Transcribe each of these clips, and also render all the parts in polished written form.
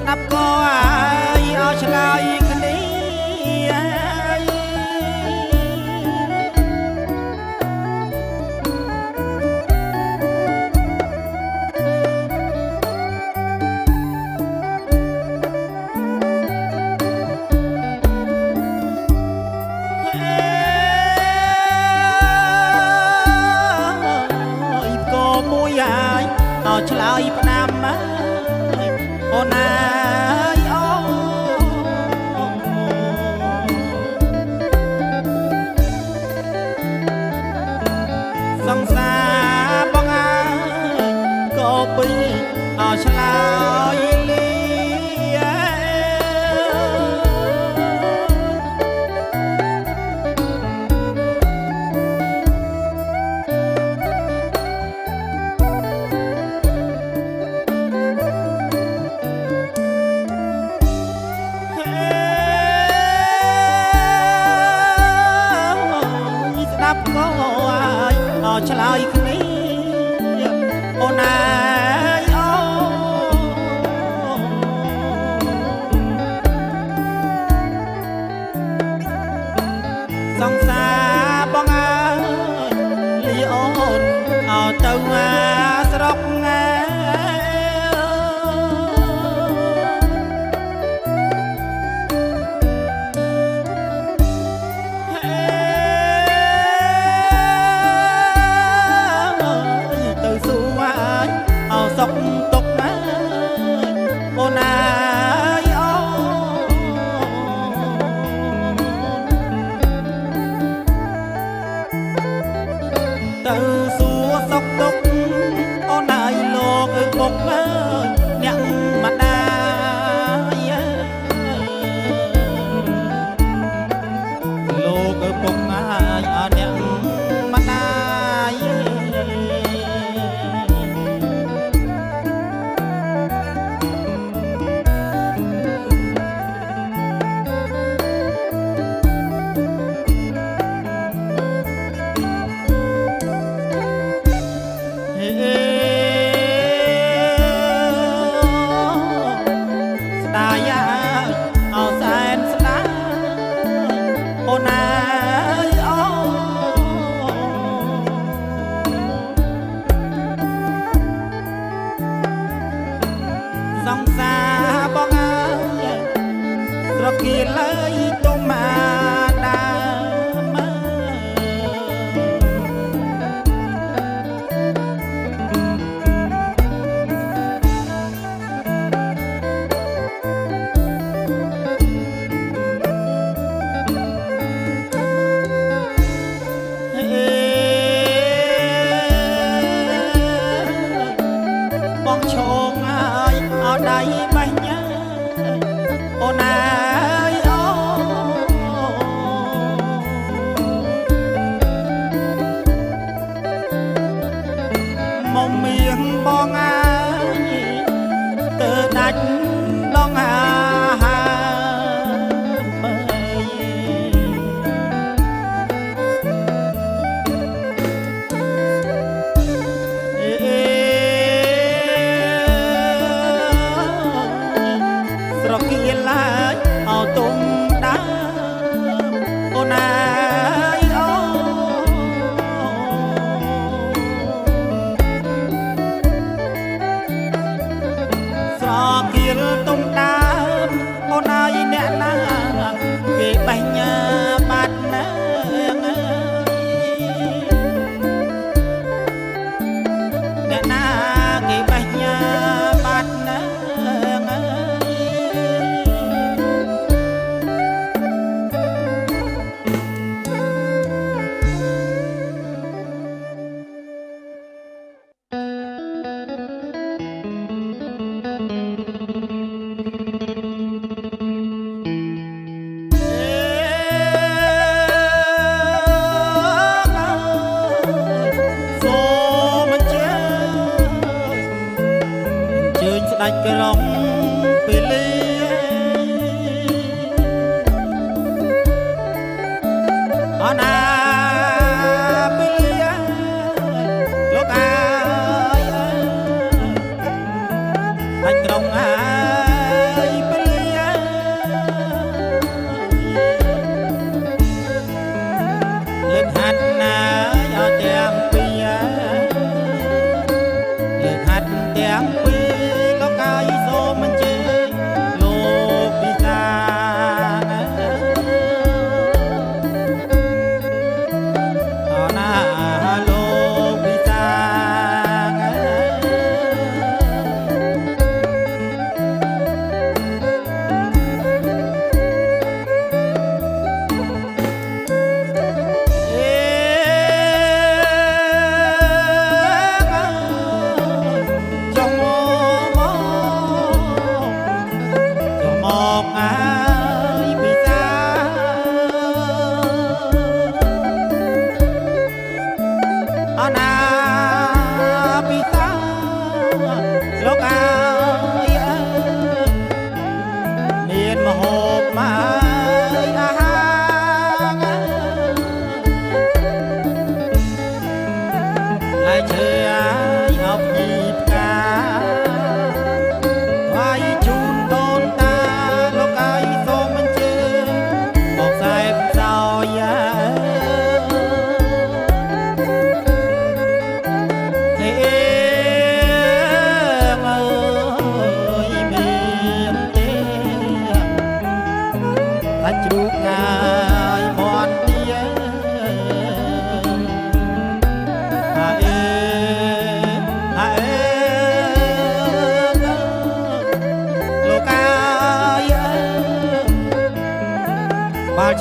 ដាប់ក៏ឲ្យឆ្លើយគ្នាឆ្លើយផ្ដាំអូនណាយអូសង្សារបងអើយក៏ពីឲ្យឆ្លើយលាឆ្លើយគ្នាអូនណាយអូសង្សារបងអើយលីអូនអោទៅស្រុកសុកទុកណាអូនណាយអូទៅសួរសុកទុកអូនណាយលោកអើយពុកអើយអ្នកម្ដាយលោកអើយពុកអើយអ្នកម្ដាយសង្សារបងអើយស្រគៀលើយទុំអាដាបងឈងហើយអត់ដៃបេះញ៉ាអូនណាយអូមកមៀងបងអើយទៅដាច់ដងអាហាស្រគៀលឡើយអោទុំដើមអូនណាយអូស្រគៀលទុំដើមអូនណាយអ្នកណាគេបេះញ៉ាបាត់ណាអ្នកណាគេបេះញ៉ាបាត់ណាដាច់ក្រុងពេលលាអណាពេលលាលោកអើយដាច់ក្រុងអើយ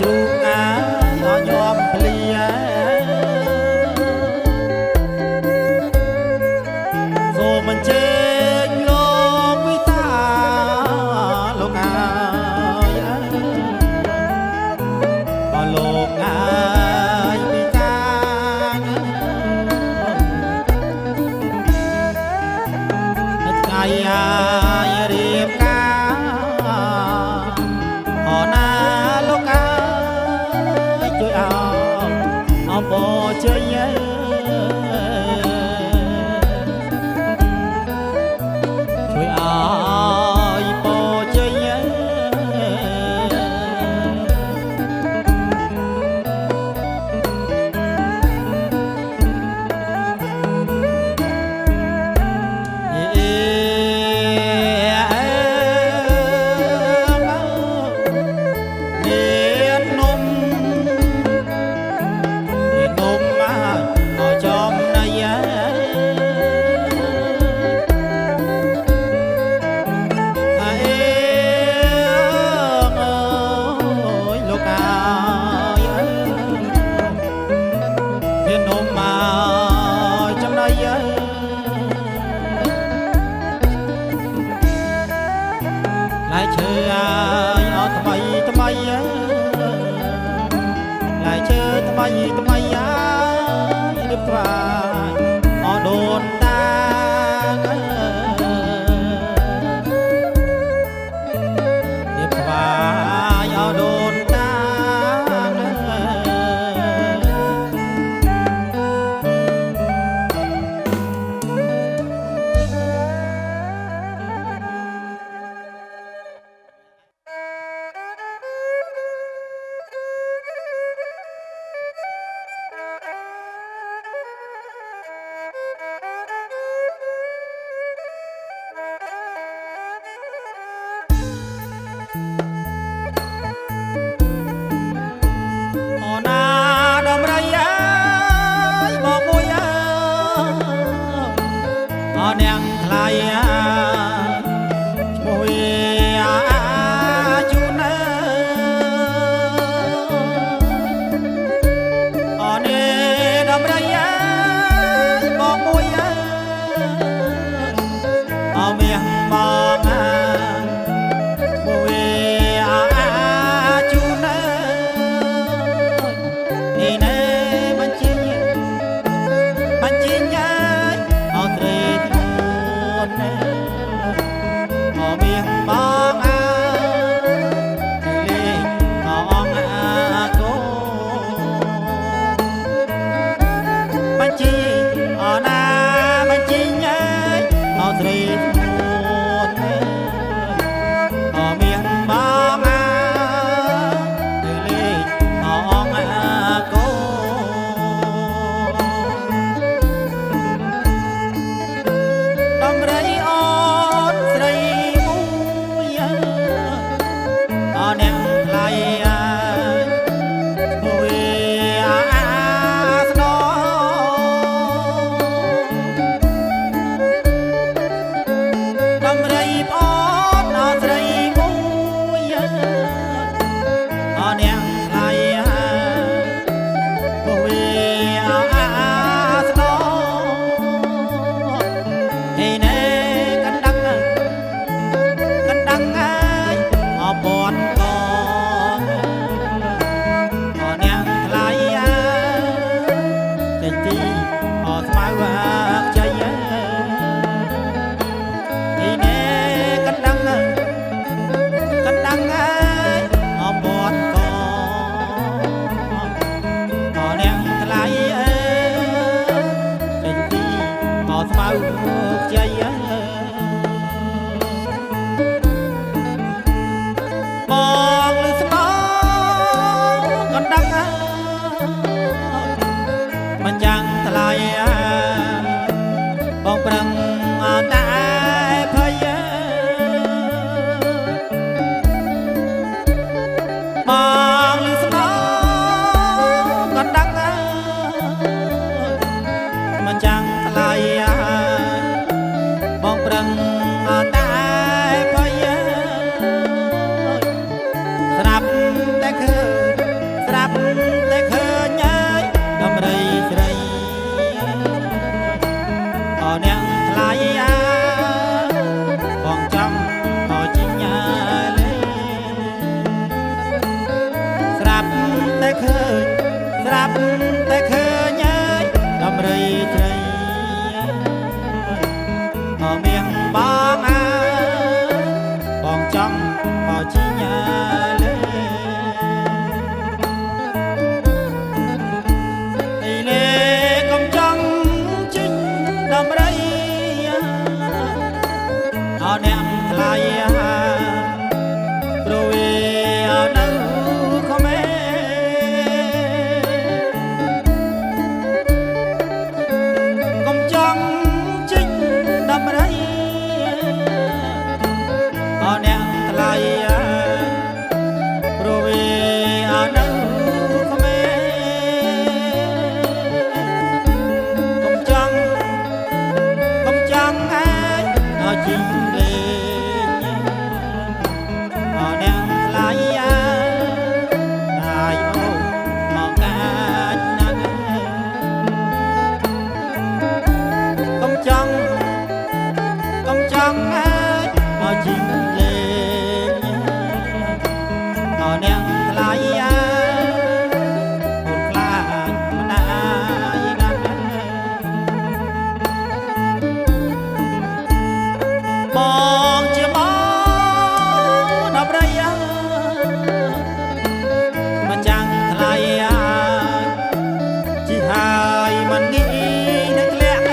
ជ្រូកអាយអញំភ្លៀសូមបញ្ជេញលោកវិសាលោកអាយបើលោកអាយពិការថ្ងៃអាយរៀបការអណាលោកអាយជួយអោអំបោជ័យជួយអោយបោជ័យlại chơi ai ở tầm mây lại chơi tầm mây được vài ở đồn ta được vài ở đồn ta nèng thay môi chú nè nè đầm đây bỏ môi miệng mong môi chú nè đi nè mình chi nhai ở miền bóng lên ngọn cô bánh chi ở na bánh chi nhái ở trên ở miền bóng lên ngọn cô đâm rẫy nèng lại mùi snow đâm rẫy bót nó rẫy mùi nèng lại mùi snow thì nè cánh đắng ai bọt mình chẳng lại bóng prăng tại phơi mong lưu sông đó còn đắng mình chẳng lại bóng prăng tại phơi sạp tay khơi ជីញាលេអីលេកុំចង់ជីងដំរីអោអ្នកថ្លៃព្រោះវានៅក្មេកុំចង់ជីងដំរីអោអ្នកថ្លៃព្រោះវានៅក្មេកុំចង់អាចឲ្យជីងលេងអោអ្នកថ្លៃហើយអូមកកាច់ណាស់កុំចង់អាចឲ្យជីងលេងអោអ្នកថ្លៃអូនខ្លាចម្ដាយណាស់បងជាបងដល់ប្រៃមិនចាំងថ្លៃជីហើយមិនងាយនឹងធ្លាក់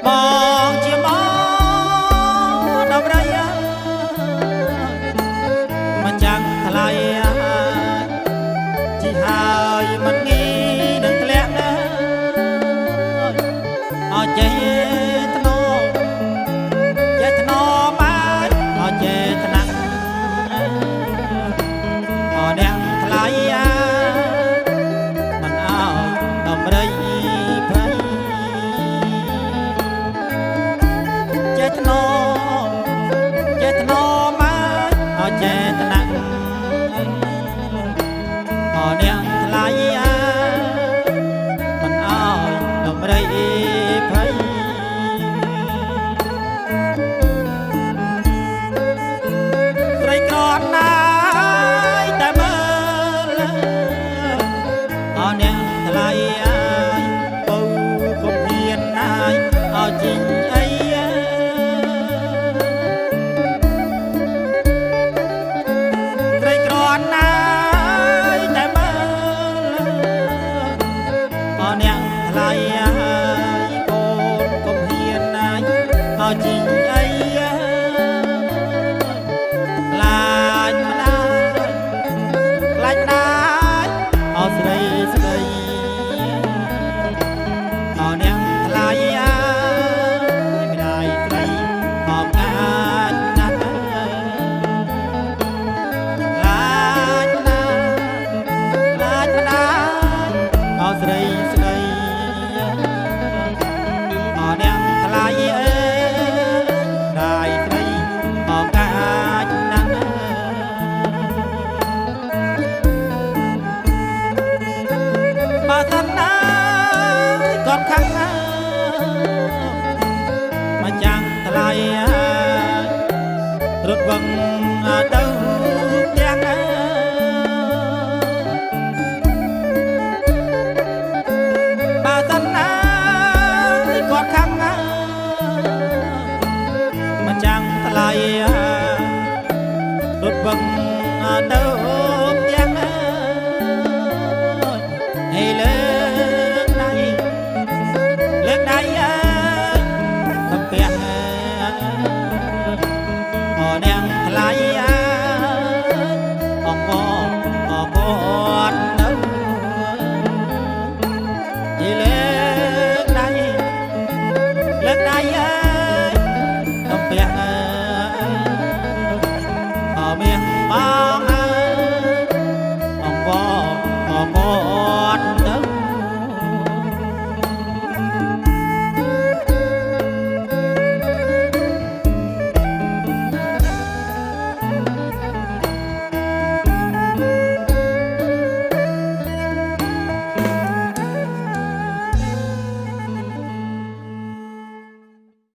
បងជាបងដល់ប្រៃមិនចាំងថ្លៃជីហើយមិនងាយនឹងធ្លាក់អោចេថ្នោមកអោចេថ្នាក់អោអ្នកថ្លៃមិនអោដំរីភ័យចេថ្នោមកអោចេថ្នាក់អោអ្នកថ្លៃមិនអោដំរីភ័យស្រីក្រត់ណាយតែមើលអោអ្នកថ្លៃបូកុំហ៊ានណាយអោជីងអីស្រីក្រត់ណាយតែមើលអោអ្នកថ្លៃកូនកុំហ៊ានណាយអោជីងអីខ្លាចម្ដាយអោស្រីស្ដីអោអ្នកថ្លៃម្ដាយស្រីអោកាចណាស់ខ្លាចម្ដាយអោស្រីស្ដីអោអ្នកថ្លៃម្ដាយស្រីអោកាចណាស់បើសិនណាគាត់ខាងណាមកចាំងថ្លៃរត់វឹងទៅទាំងបើសិនណាគាត់ខាងណាមកចាំងថ្លៃរត់វឹងទៅ